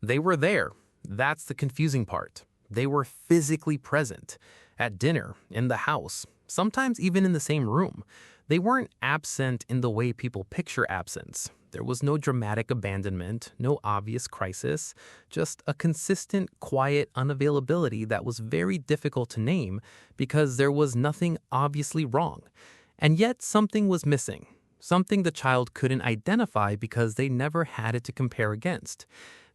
They were there. That's the confusing part. They were physically present. At dinner, in the house, sometimes even in the same room. They weren't absent in the way people picture absence. There was no dramatic abandonment, no obvious crisis, just a consistent, quiet unavailability that was very difficult to name because there was nothing obviously wrong. And yet something was missing, something the child couldn't identify because they never had it to compare against.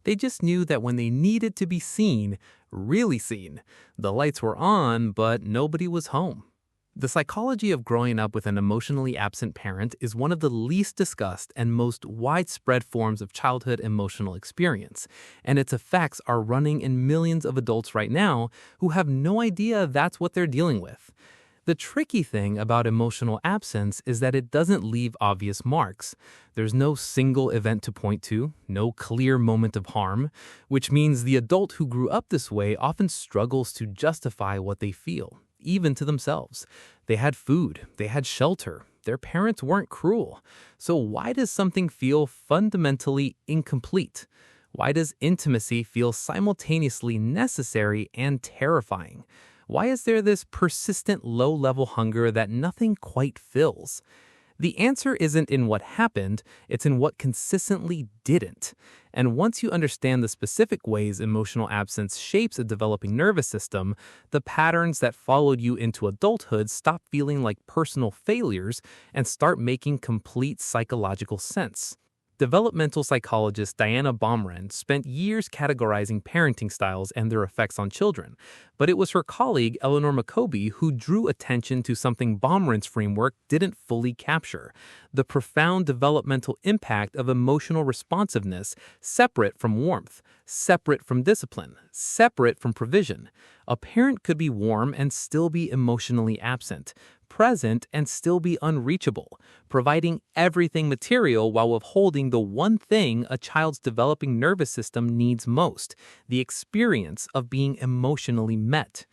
They just knew that when they needed to be seen, really seen, the lights were on, but nobody was home. The psychology of growing up with an emotionally absent parent is one of the least discussed and most widespread forms of childhood emotional experience, and its effects are running in millions of adults right now who have no idea that's what they're dealing with. The tricky thing about emotional absence is that it doesn't leave obvious marks. There's no single event to point to, no clear moment of harm, which means the adult who grew up this way often struggles to justify what they feel, even to themselves. They had food, they had shelter, their parents weren't cruel. So why does something feel fundamentally incomplete? Why does intimacy feel simultaneously necessary and terrifying? Why is there this persistent low-level hunger that nothing quite fills? The answer isn't in what happened, it's in what consistently didn't. And once you understand the specific ways emotional absence shapes a developing nervous system, the patterns that followed you into adulthood stop feeling like personal failures and start making complete psychological sense. Developmental psychologist Diana Baumrind spent years categorizing parenting styles and their effects on children, but it was her colleague Eleanor Maccoby who drew attention to something Baumrind's framework didn't fully capture: the profound developmental impact of emotional responsiveness separate from warmth, separate from discipline, separate from provision. A parent could be warm and still be emotionally absent, present and still be unreachable, providing everything material while withholding the one thing a child's developing nervous system needs most: the experience of being emotionally met.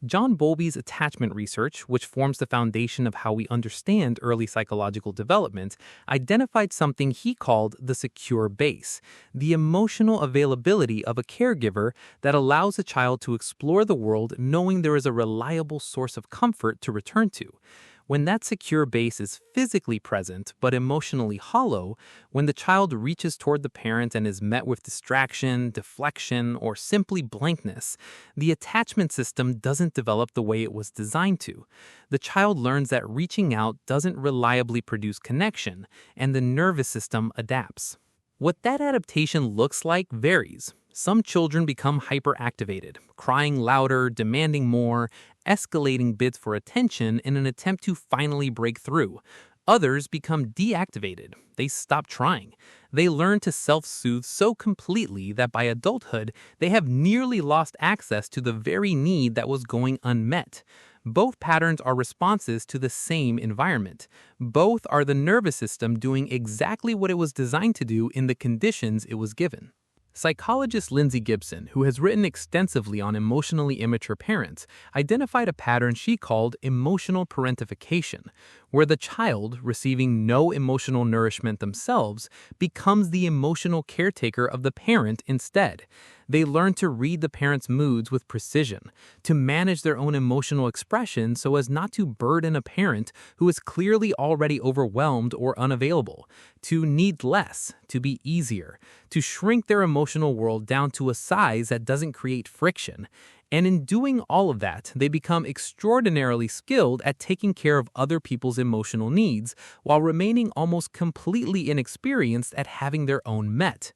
John Bowlby's attachment research, which forms the foundation of how we understand early psychological development, identified something he called the secure base, the emotional availability of a caregiver that allows a child to explore the world knowing there is a reliable source of comfort to return to. When that secure base is physically present but emotionally hollow, when the child reaches toward the parent and is met with distraction, deflection, or simply blankness, the attachment system doesn't develop the way it was designed to. The child learns that reaching out doesn't reliably produce connection, and the nervous system adapts. What that adaptation looks like varies. Some children become hyperactivated, crying louder, demanding more, escalating bids for attention in an attempt to finally break through. Others become deactivated. They stop trying. They learn to self-soothe so completely that by adulthood, they have nearly lost access to the very need that was going unmet. Both patterns are responses to the same environment. Both are the nervous system doing exactly what it was designed to do in the conditions it was given. Psychologist Lindsay Gibson, who has written extensively on emotionally immature parents, identified a pattern she called emotional parentification, where the child, receiving no emotional nourishment themselves, becomes the emotional caretaker of the parent instead. They learn to read the parent's moods with precision, to manage their own emotional expression so as not to burden a parent who is clearly already overwhelmed or unavailable, to need less, to be easier, to shrink their emotional world down to a size that doesn't create friction. And in doing all of that, they become extraordinarily skilled at taking care of other people's emotional needs while remaining almost completely inexperienced at having their own met.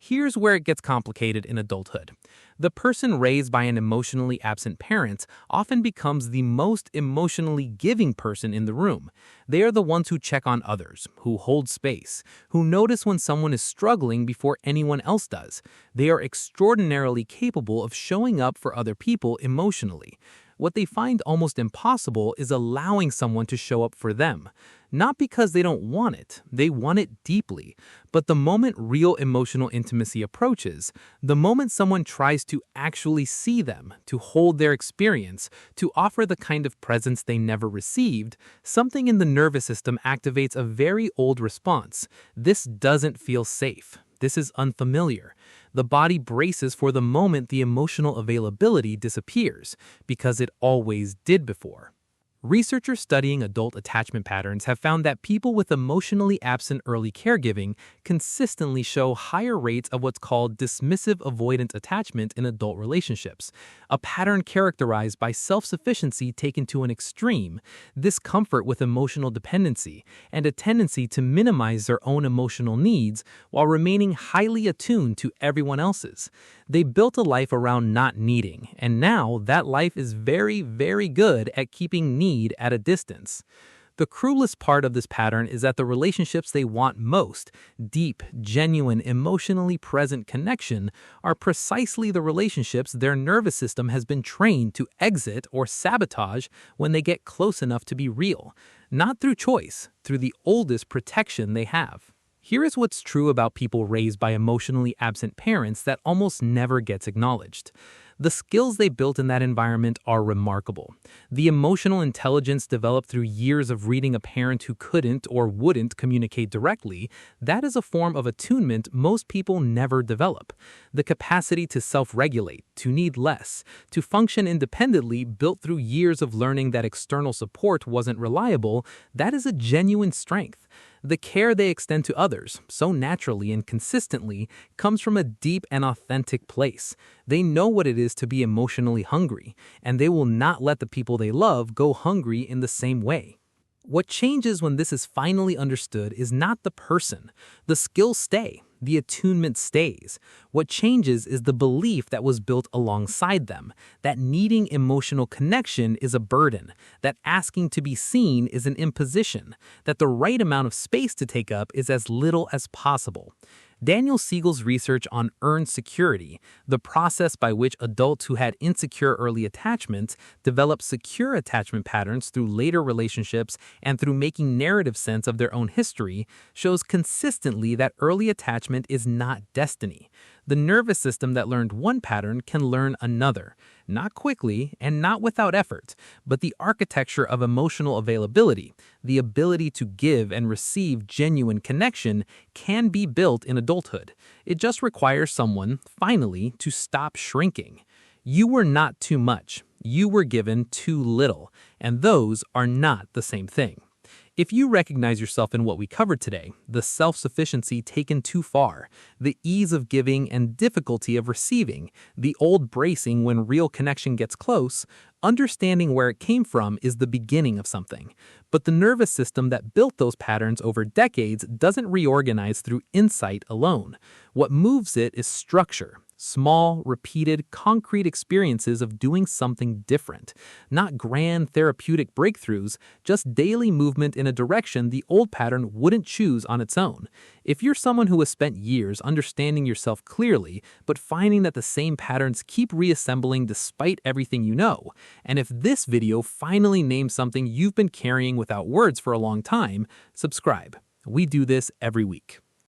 Here's where it gets complicated in adulthood. The person raised by an emotionally absent parent often becomes the most emotionally giving person in the room. They are the ones who check on others, who hold space, who notice when someone is struggling before anyone else does. They are extraordinarily capable of showing up for other people emotionally. What they find almost impossible is allowing someone to show up for them. Not because they don't want it, they want it deeply. But the moment real emotional intimacy approaches, the moment someone tries to actually see them, to hold their experience, to offer the kind of presence they never received, something in the nervous system activates a very old response. This doesn't feel safe. this is unfamiliar. The body braces for the moment the emotional availability disappears, because it always did before. Researchers studying adult attachment patterns have found that people with emotionally absent early caregiving consistently show higher rates of what's called dismissive avoidant attachment in adult relationships, a pattern characterized by self-sufficiency taken to an extreme, discomfort with emotional dependency, and a tendency to minimize their own emotional needs while remaining highly attuned to everyone else's. They built a life around not needing, and now that life is very, very good at keeping need at a distance. The cruelest part of this pattern is that the relationships they want most, deep, genuine, emotionally present connection, are precisely the relationships their nervous system has been trained to exit or sabotage when they get close enough to be real, not through choice, through the oldest protection they have. Here is what's true about people raised by emotionally absent parents that almost never gets acknowledged. The skills they built in that environment are remarkable. The emotional intelligence developed through years of reading a parent who couldn't or wouldn't communicate directly, that is a form of attunement most people never develop. The capacity to self-regulate, to need less, to function independently built through years of learning that external support wasn't reliable, that is a genuine strength. The care they extend to others, so naturally and consistently, comes from a deep and authentic place. They know what it is to be emotionally hungry, and they will not let the people they love go hungry in the same way. What changes when this is finally understood is not the person. The skills stay. The attunement stays. What changes is the belief that was built alongside them, that needing emotional connection is a burden, that asking to be seen is an imposition, that the right amount of space to take up is as little as possible. Daniel Siegel's research on earned security, the process by which adults who had insecure early attachments develop secure attachment patterns through later relationships and through making narrative sense of their own history, shows consistently that early attachment is not destiny. The nervous system that learned one pattern can learn another, not quickly and not without effort, but the architecture of emotional availability, the ability to give and receive genuine connection, can be built in adulthood. It just requires someone, finally, to stop shrinking. You were not too much. You were given too little, and those are not the same thing. If you recognize yourself in what we covered today, the self-sufficiency taken too far, the ease of giving and difficulty of receiving, the old bracing when real connection gets close, understanding where it came from is the beginning of something. But the nervous system that built those patterns over decades doesn't reorganize through insight alone. What moves it is structure. Small, repeated, concrete experiences of doing something different. Not grand therapeutic breakthroughs, just daily movement in a direction the old pattern wouldn't choose on its own. If you're someone who has spent years understanding yourself clearly, but finding that the same patterns keep reassembling despite everything you know, and if this video finally names something you've been carrying without words for a long time, subscribe. We do this every week.